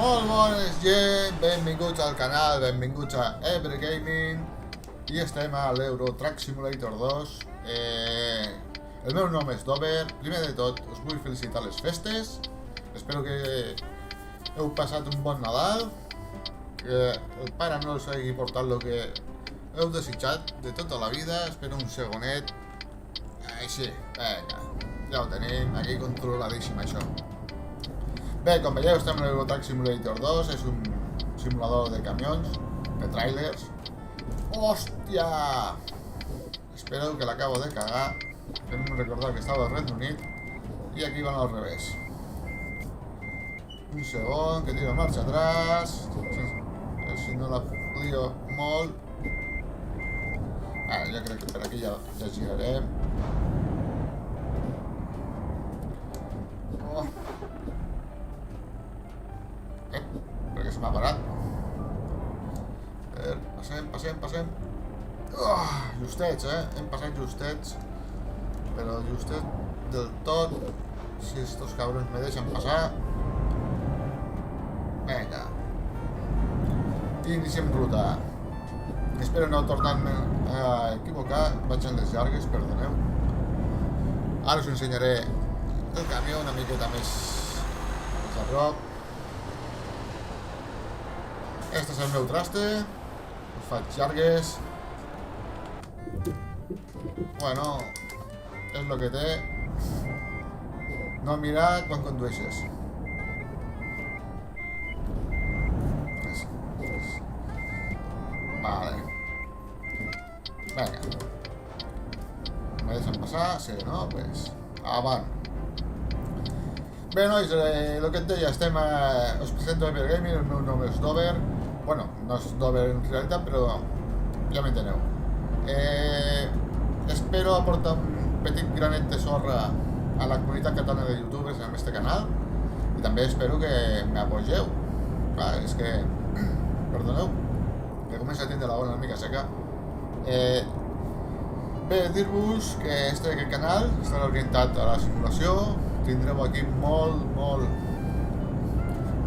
Molt bones gent, benvinguts al canal, benvinguts a Ebre Gaming i estem a l'Euro Truck Simulator 2. El meu nom és Dover. Primer de tot us vull felicitar les festes. Espero que heu passat un bon Nadal, que el Pare Noel us hagi portat el que heu desitjat de tota la vida. Espero un segonet. Així, vinga, ja ho tenim, aquí controladíssim això. Bé, com veieu, estem en l'Euro Truck Simulator 2, és un simulador de camions, de trailers. Hòstia! Espero que l'acabo de cagar. Hem de recordar que estava al Regne Unit i aquí van al revés. Un segon, que tiro marxa atrás. Si no la lío molt. Jo crec que per aquí ja girarem. Perquè se m'ha parat. Passem. Justets, hem passat justets. Però justet del tot. Si estos cabrons me deixen passar. Vinga. Iniciem ruta. Espero no tornar-me a equivocar. Vaig en les llargues, perdoneu. Ara us ensenyaré el camió una miqueta més a prop. Este és el meu traste. Us faig llargues. Bueno, és el que té no mirar quan condueixes. Vale. Vinga. Me deixen passar? Sí, no? Pues avant. Bé, nois, el que et deia, us presento a Ebre Gaming, el meu nom és Dover. Bueno, no és Dover en realitat, però ja m'enteneu. Espero aportar un petit granet de sorra a la comunitat catalana de youtubers en este canal i també espero que m'apogeu. Clar, és que... Perdoneu, que comença a tindre la bona una mica seca. Bé, dir-vos que este canal estarà orientat a la simulació. Tindreu aquí molt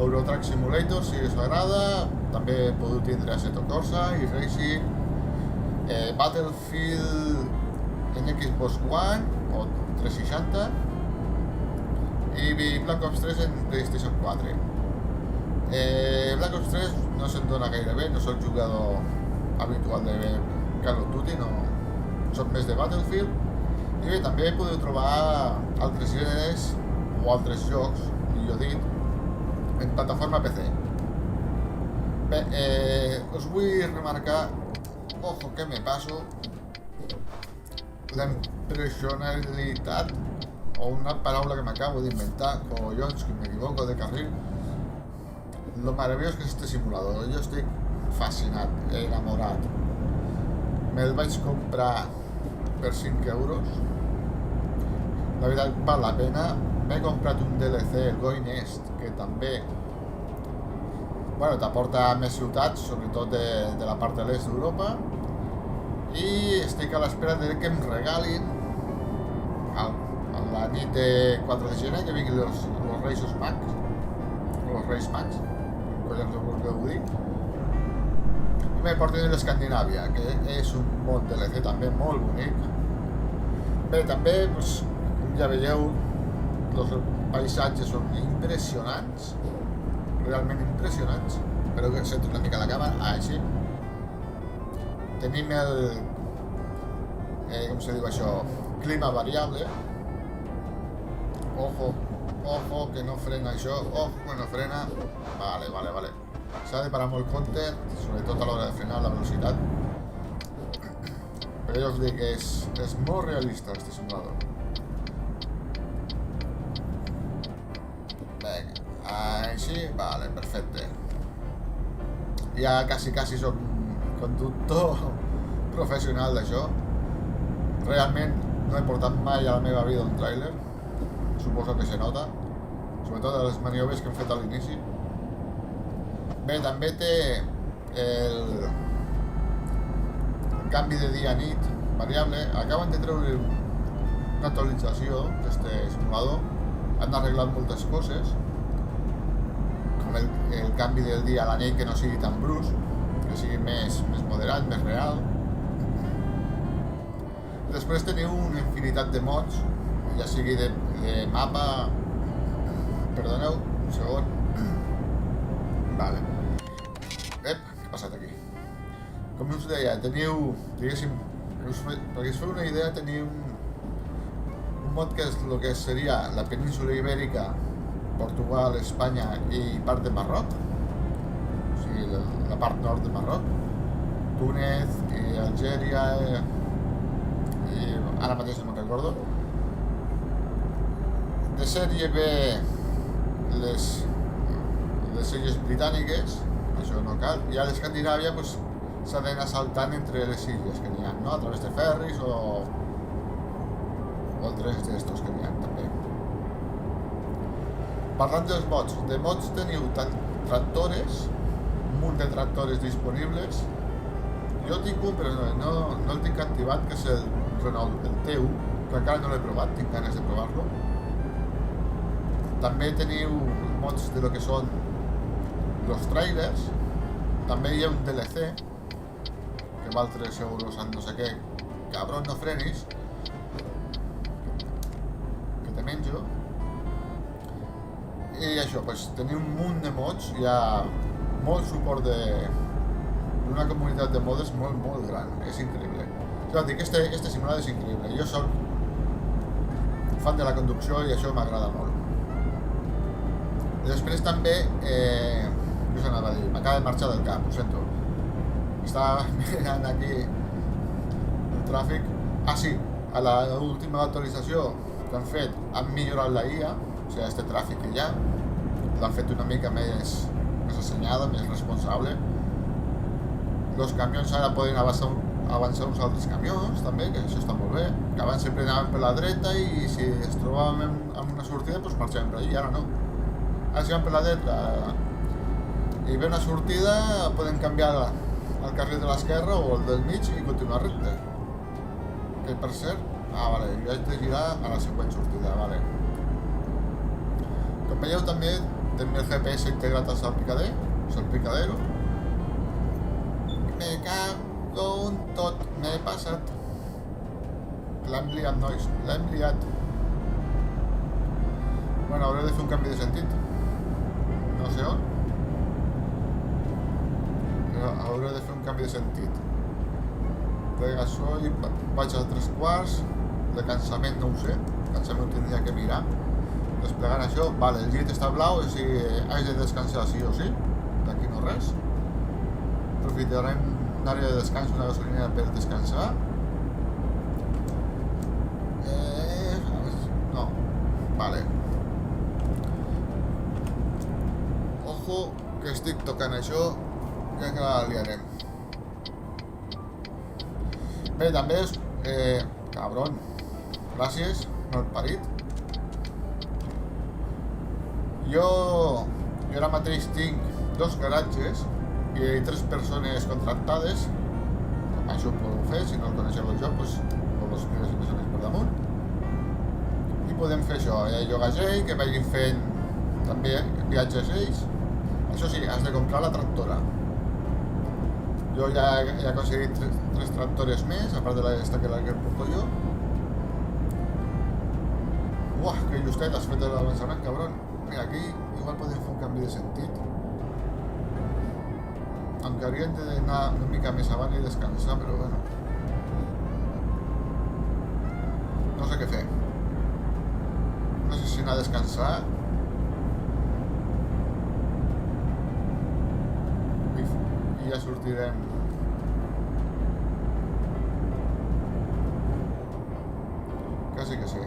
Euro Truck Simulator, si us agrada. També podeu tindre Assetto Corsa i Racing, Battlefield en Xbox One o 360 i Black Ops 3 en PlayStation 4. Black Ops 3 no se'm dona gaire bé, no soc jugador habitual de Call of Duty, no soc més de Battlefield. I bé, també podeu trobar altres gèneres o altres jocs, millor dit, en plataforma PC. Bé, us vull remarcar, ojo que me paso, la impressionalitat, o una paraula que m'acabo d'inventar, collons, que m'equivoco de carril, lo meravellós que és este simulador. Jo estic fascinat, enamorat. Me'l vaig comprar per 5 euros. La veritat val la pena. M'he comprat un DLC, el Going East, que també t'aporta més ciutats, sobretot de la part de l'est d'Europa, i estic a l'espera de que em regalin a la nit de 4 de gener que vinguin los Reis Max, collons ho dic, i me portin l'Escandinàvia, que és un bon DLC també molt bonic. Bé, també, com ja veieu, els paisatges són impressionants, realment impressionants. Espero que centri una mica la càmera, així. Tenim el, com se diu això, clima variable. Ojo, que no frena això, ojo que no frena. Vale. S'ha de parar molt compte, sobretot a l'hora de frenar la velocitat. Però jo us dic que és molt realista este simulador. Vinga, així, vale, perfecte. Ja quasi soc un conductor professional d'això. Realment no he portat mai a la meva vida un tràiler. Suposo que se nota, sobretot a les maniobres que hem fet a l'inici. Bé, també té el canvi de dia a nit variable. Acaben de treure una actualització d'aquest simulador. Han arreglat moltes coses, amb el canvi del dia a la nit, que no sigui tan brusc, que sigui més moderat, més real. Després teniu una infinitat de mods, ja sigui de mapa... Perdoneu, un segon. Vale. Què ha passat aquí? Com us deia, teniu, diguéssim, perquè us feu una idea, teniu un mod que és el que seria la península Ibèrica, Portugal, Espanya i part de Marroc, o sigui, la part nord de Marroc, Túnez i Algèria, i ara mateix no me'n recordo. De sèrie B, les illes britàniques, això no cal, i a l'Escandinàvia pues, s'ha d'anar saltant entre les illes que n'hi ha, no? A través de ferris o trens d'estos que n'hi ha també. Parlant dels mods, de mods teniu tant tractores, un munt de tractores disponibles. Jo tinc un, però no el tinc activat, que és el Renault, el T1, que encara no l'he provat, tinc ganes de provar-lo. També teniu mods de lo que són los trailers. També hi ha un DLC que val 3 euros en no sé què. Cabron, no frenis, que te menjo. I això, pues, teniu un munt de mods. Hi ha molt suport d'una comunitat de modes molt gran. És increïble. O sigui, este simulador és increïble. Jo soc fan de la conducció i això m'agrada molt. Després també, què us anava a dir? M'acaba de marxar del camp, ho sento. Estava mirant aquí el tràfic. Ah, sí, a l'última actualització que han fet, han millorat la IA, o sigui, este tràfic que hi ha, l'han fet una mica més assenyada, més responsable. Els camions ara poden avançar uns altres camions, també, que això està molt bé. Que abans sempre anaven per la dreta i si es trobàvem amb una sortida, doncs marxàvem per allà, ara no. Ara si van per la dreta i ve una sortida, poden canviar el carril de l'esquerra o el del mig i continuar recte. Que per cert, vale, jo haig de girar a la següent sortida, vale. Com veieu també tenim el GPS integrat al salpicadero. Me cago en tot, m'he passat. L'hem liat, nois, l'hem liat. Bueno, hauré de fer un canvi de sentit. No sé on. Però hauré de fer un canvi de sentit. De gasoil, vaig a 3/4. De cansament no ho sé. Cansament ho tindria que mirar. Desplegant això, vale, el llit està blau, o sigui, haig de descansar sí o sí. D'aquí no res. Aprofitarem una àrea de descans, una gasolinera per descansar. No, vale. Ojo, que estic tocant això, que la liarem. Bé, també és... cabron, gràcies, mal parit. Jo ara mateix tinc 2 garatges i 3 persones contractades. Això ho podeu fer, si no el coneixeu el joc, doncs us mires més o menys per damunt. I podem fer això, llogues ells, que vagin fent també viatges ells. Això sí, has de comprar la tractora. Jo ja he aconseguit 3 tractores més, a part de aquesta que porto jo. Uah, que justet has fet l'avançament, cabron. Mira, aquí igual podem fer un canvi de sentit. Aunque hauríem d'anar una mica més avant i descansar, però bueno. No sé què fer. No sé si anar a descansar. I ja sortirem. Quasi que sí.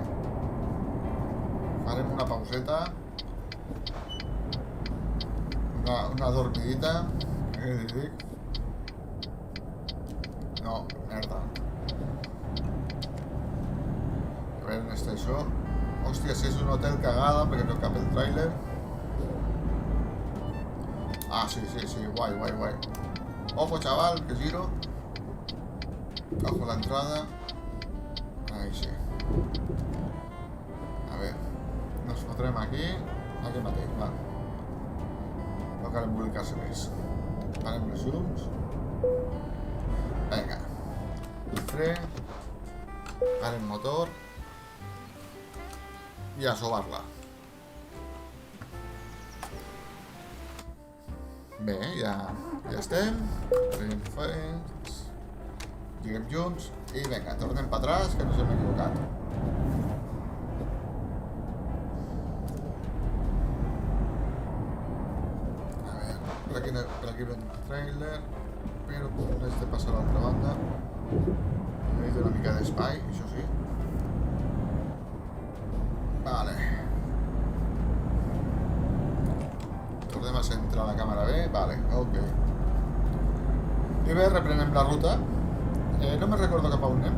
Farem una pauseta. Una dormidita. Què li dic? No, merda. A veure on està això. Hòstia, si és un hotel cagada perquè no cap el tràiler. Ah, sí, guai. Ojo, chaval, que giro. Bajo la entrada. Ahí sí. A ver. Nos fotrem aquí. Aquí mateix, va. no cal embolicar-se més. Anem les llums. Vinga. El fre. Ara el motor. I a sobar-la. Bé, ja estem. Lliguem junts. I vinga, tornem per atrás, que nos hem equivocat. A veure, per aquí ven el trailer, però n'haig de passar a l'altra banda. N'haig una mica d'espai, això sí. Vale. Tornem a centrar la càmera bé, vale, ok. I bé, reprenem la ruta. No me recordo cap a on anem.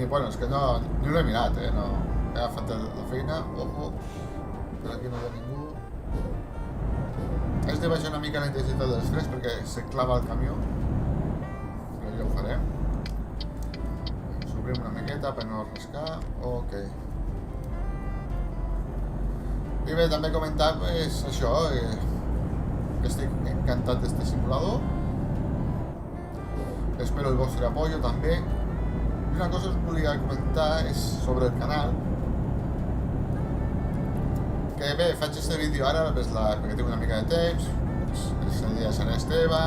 Bueno, és que no l'he mirat, no. He agafat la feina, ojo. Per aquí no hi ha ningú. Haig de baixar una mica la intensitat dels frens perquè se clava el camió. Però ja ho farem. S'obrim una miqueta per no rascar. Ok. I bé, també comentar, és això, que estic encantat d'este simulador. Espero el vostre apoyo també. I una cosa que us volia comentar és sobre el canal. Que bé, faig este vídeo ara perquè tinc una mica de temps. És el dia de Sant Esteve.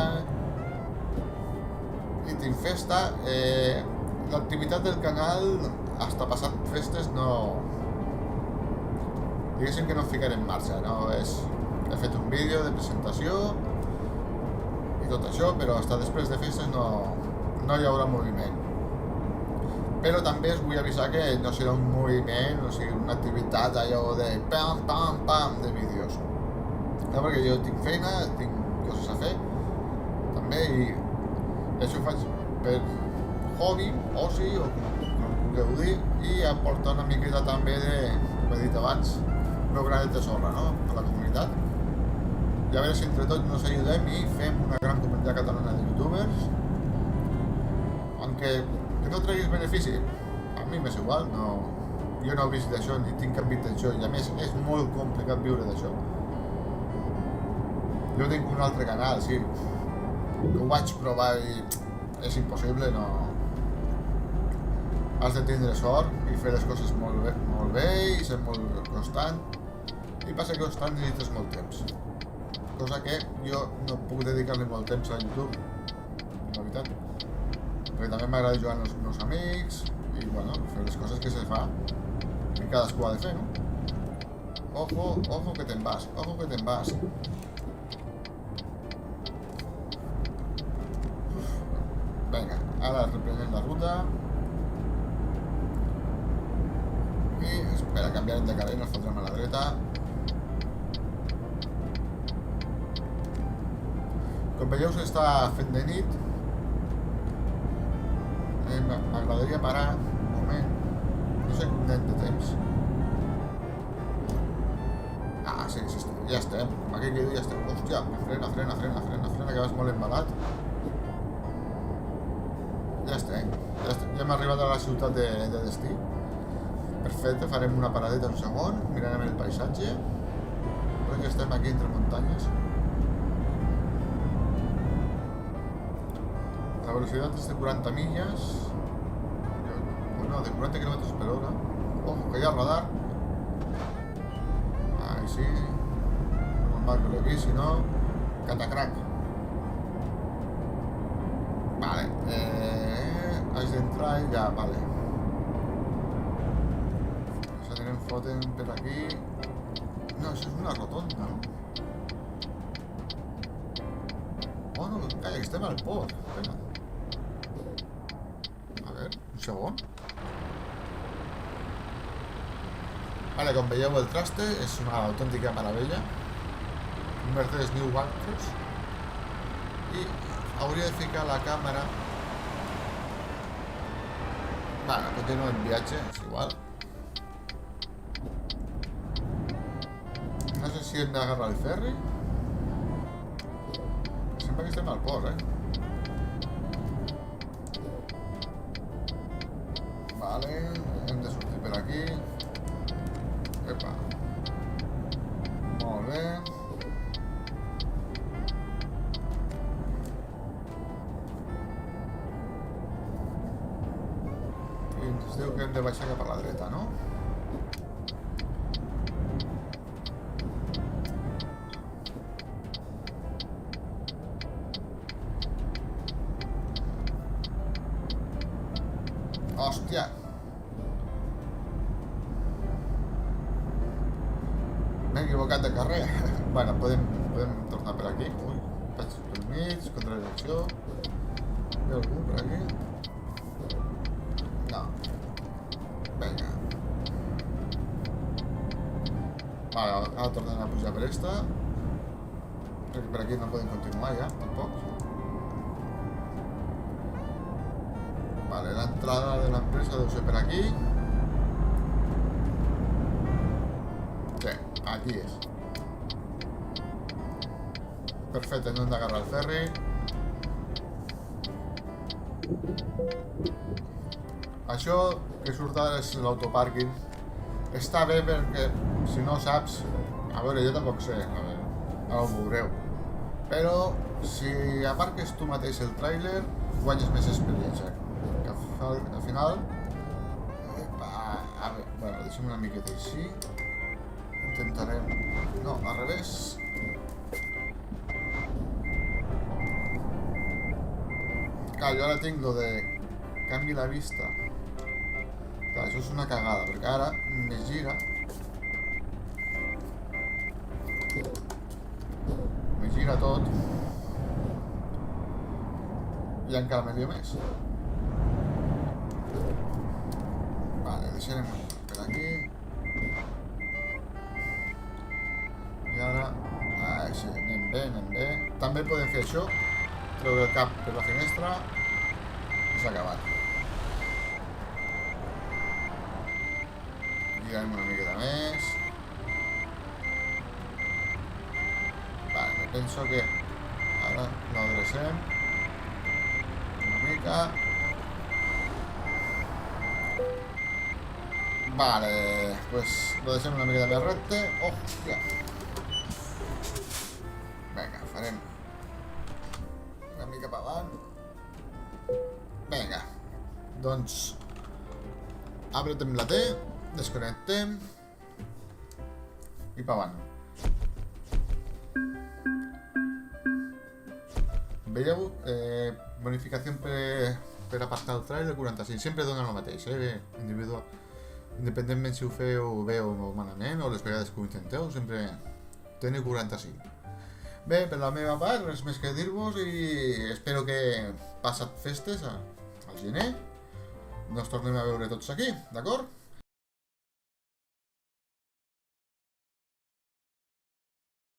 I tinc festa. L'activitat del canal, hasta passat festes, no... Diguéssim que no em ficaré en marxa, no? He fet un vídeo de presentació i tot això, però hasta després de festes no hi haurà moviment. Però també us vull avisar que no serà un moviment, o sigui, una activitat allò de pam, pam, pam, de vídeos. No, perquè jo tinc feina, tinc coses a fer, també, i això ho faig per hobby, oci, o com vulgueu dir, i aportar una miqueta també de, com he dit abans, un granet de sorra, no?, a la comunitat. I a veure si entre tots nos ajudem i fem una gran comunitat catalana de youtubers. Aunque que no treguis benefici, a mi m'és igual, jo no he vist d'això ni tinc cap intenció, i a més és molt complicat viure d'això. Jo tinc un altre canal, sí, que ho vaig provar i és impossible, no... Has de tindre sort i fer les coses molt bé i ser molt constant, i passa que constant necessites molt temps. Cosa que jo no puc dedicar-li molt temps a YouTube, la veritat. Perquè també m'agrada jugar amb els meus amics i, bueno, fer les coses que se fa que cadascú ha de fer, no? Ojo que te'n vas, ojo que te'n vas. Vinga, ara reprenem la ruta. I, espera, canviarem de carrer i nos fotrem a la dreta. Com veieu, s'està fent de nit. M'agradaria parar un moment. No sé com anem de temps. Ah, sí, ja estem. Com aquell que diu ja estem. Hòstia, frena, que vas molt embalat. Ja estem. Ja hem arribat a la ciutat de destí. Perfecte, farem una paradeta un segon, mirarem el paisatge. Perquè estem aquí entre muntanyes. La velocitat és de 40 milles. No, de 40 km per hora. Ojo, que hi ha radar. Ahí sí. Normal que l'he vist, si no... Catacrac. Vale. Haig d'entrar i ja, vale. Ens anirem fotent per aquí. No, això és una rotonda, no? Oh, no, calla, que estem al port. Espera. A veure, un segon. Vale, com veieu el traste és una autèntica meravella. Un Mercedes New Bancross. I hauria de ficar la càmera. Vale, continuem viatge, és igual. No sé si hem d'agarrar el ferri. Sembla que estem al port, Vale, hem de sortir per aquí. Epa. Molt bé. fer baixar cap a la dreta, no? Hòstia! M'he equivocat de carrer. Bueno, podem tornar per aquí. Ui, vaig pel mig, contra la direcció. Hi ha algú per aquí? No. Vinga. Vale, ara tornem a pujar per esta. Crec que per aquí no podem continuar ja, tampoc. Vale, la entrada de la empresa debe ser por aquí. Sí, aquí és. Perfecte, no hem d'agarrar el ferri. Això que surt ara és l'autopàrquing. Està bé perquè, si no saps... A veure, jo tampoc sé, a veure, ara ho veureu. Però, si aparques tu mateix el tràiler, guanyes més experiència. Que al final... A veure, bueno, deixem una miqueta així. Intentarem... No, al revés. Clar, jo ara tinc lo de canvi la vista. Clar, això és una cagada, perquè ara me gira. Me gira tot. I encara me lío més. Vale, deixarem per aquí. I ara... sí, anem bé, anem bé. També podem fer això. Treure el cap per la finestra. I s'ha acabat. Girem una miqueta més. Vale, me penso que ara l'adrecem una mica. Vale, pues lo deixem una miqueta més recte. Hòstia. Vinga, farem una mica per avant. Vinga, doncs apretem la T, desconnectem i per avant. Veieu? Bonificació per apartar el trailer 46, sempre dona el mateix, individual. Independentment si ho feu bé o malament, o les vegades que ho intenteu, sempre teniu 45. Bé, per la meva part, res més que dir-vos i espero que passat festes al gener nos tornem a veure tots aquí, d'acord?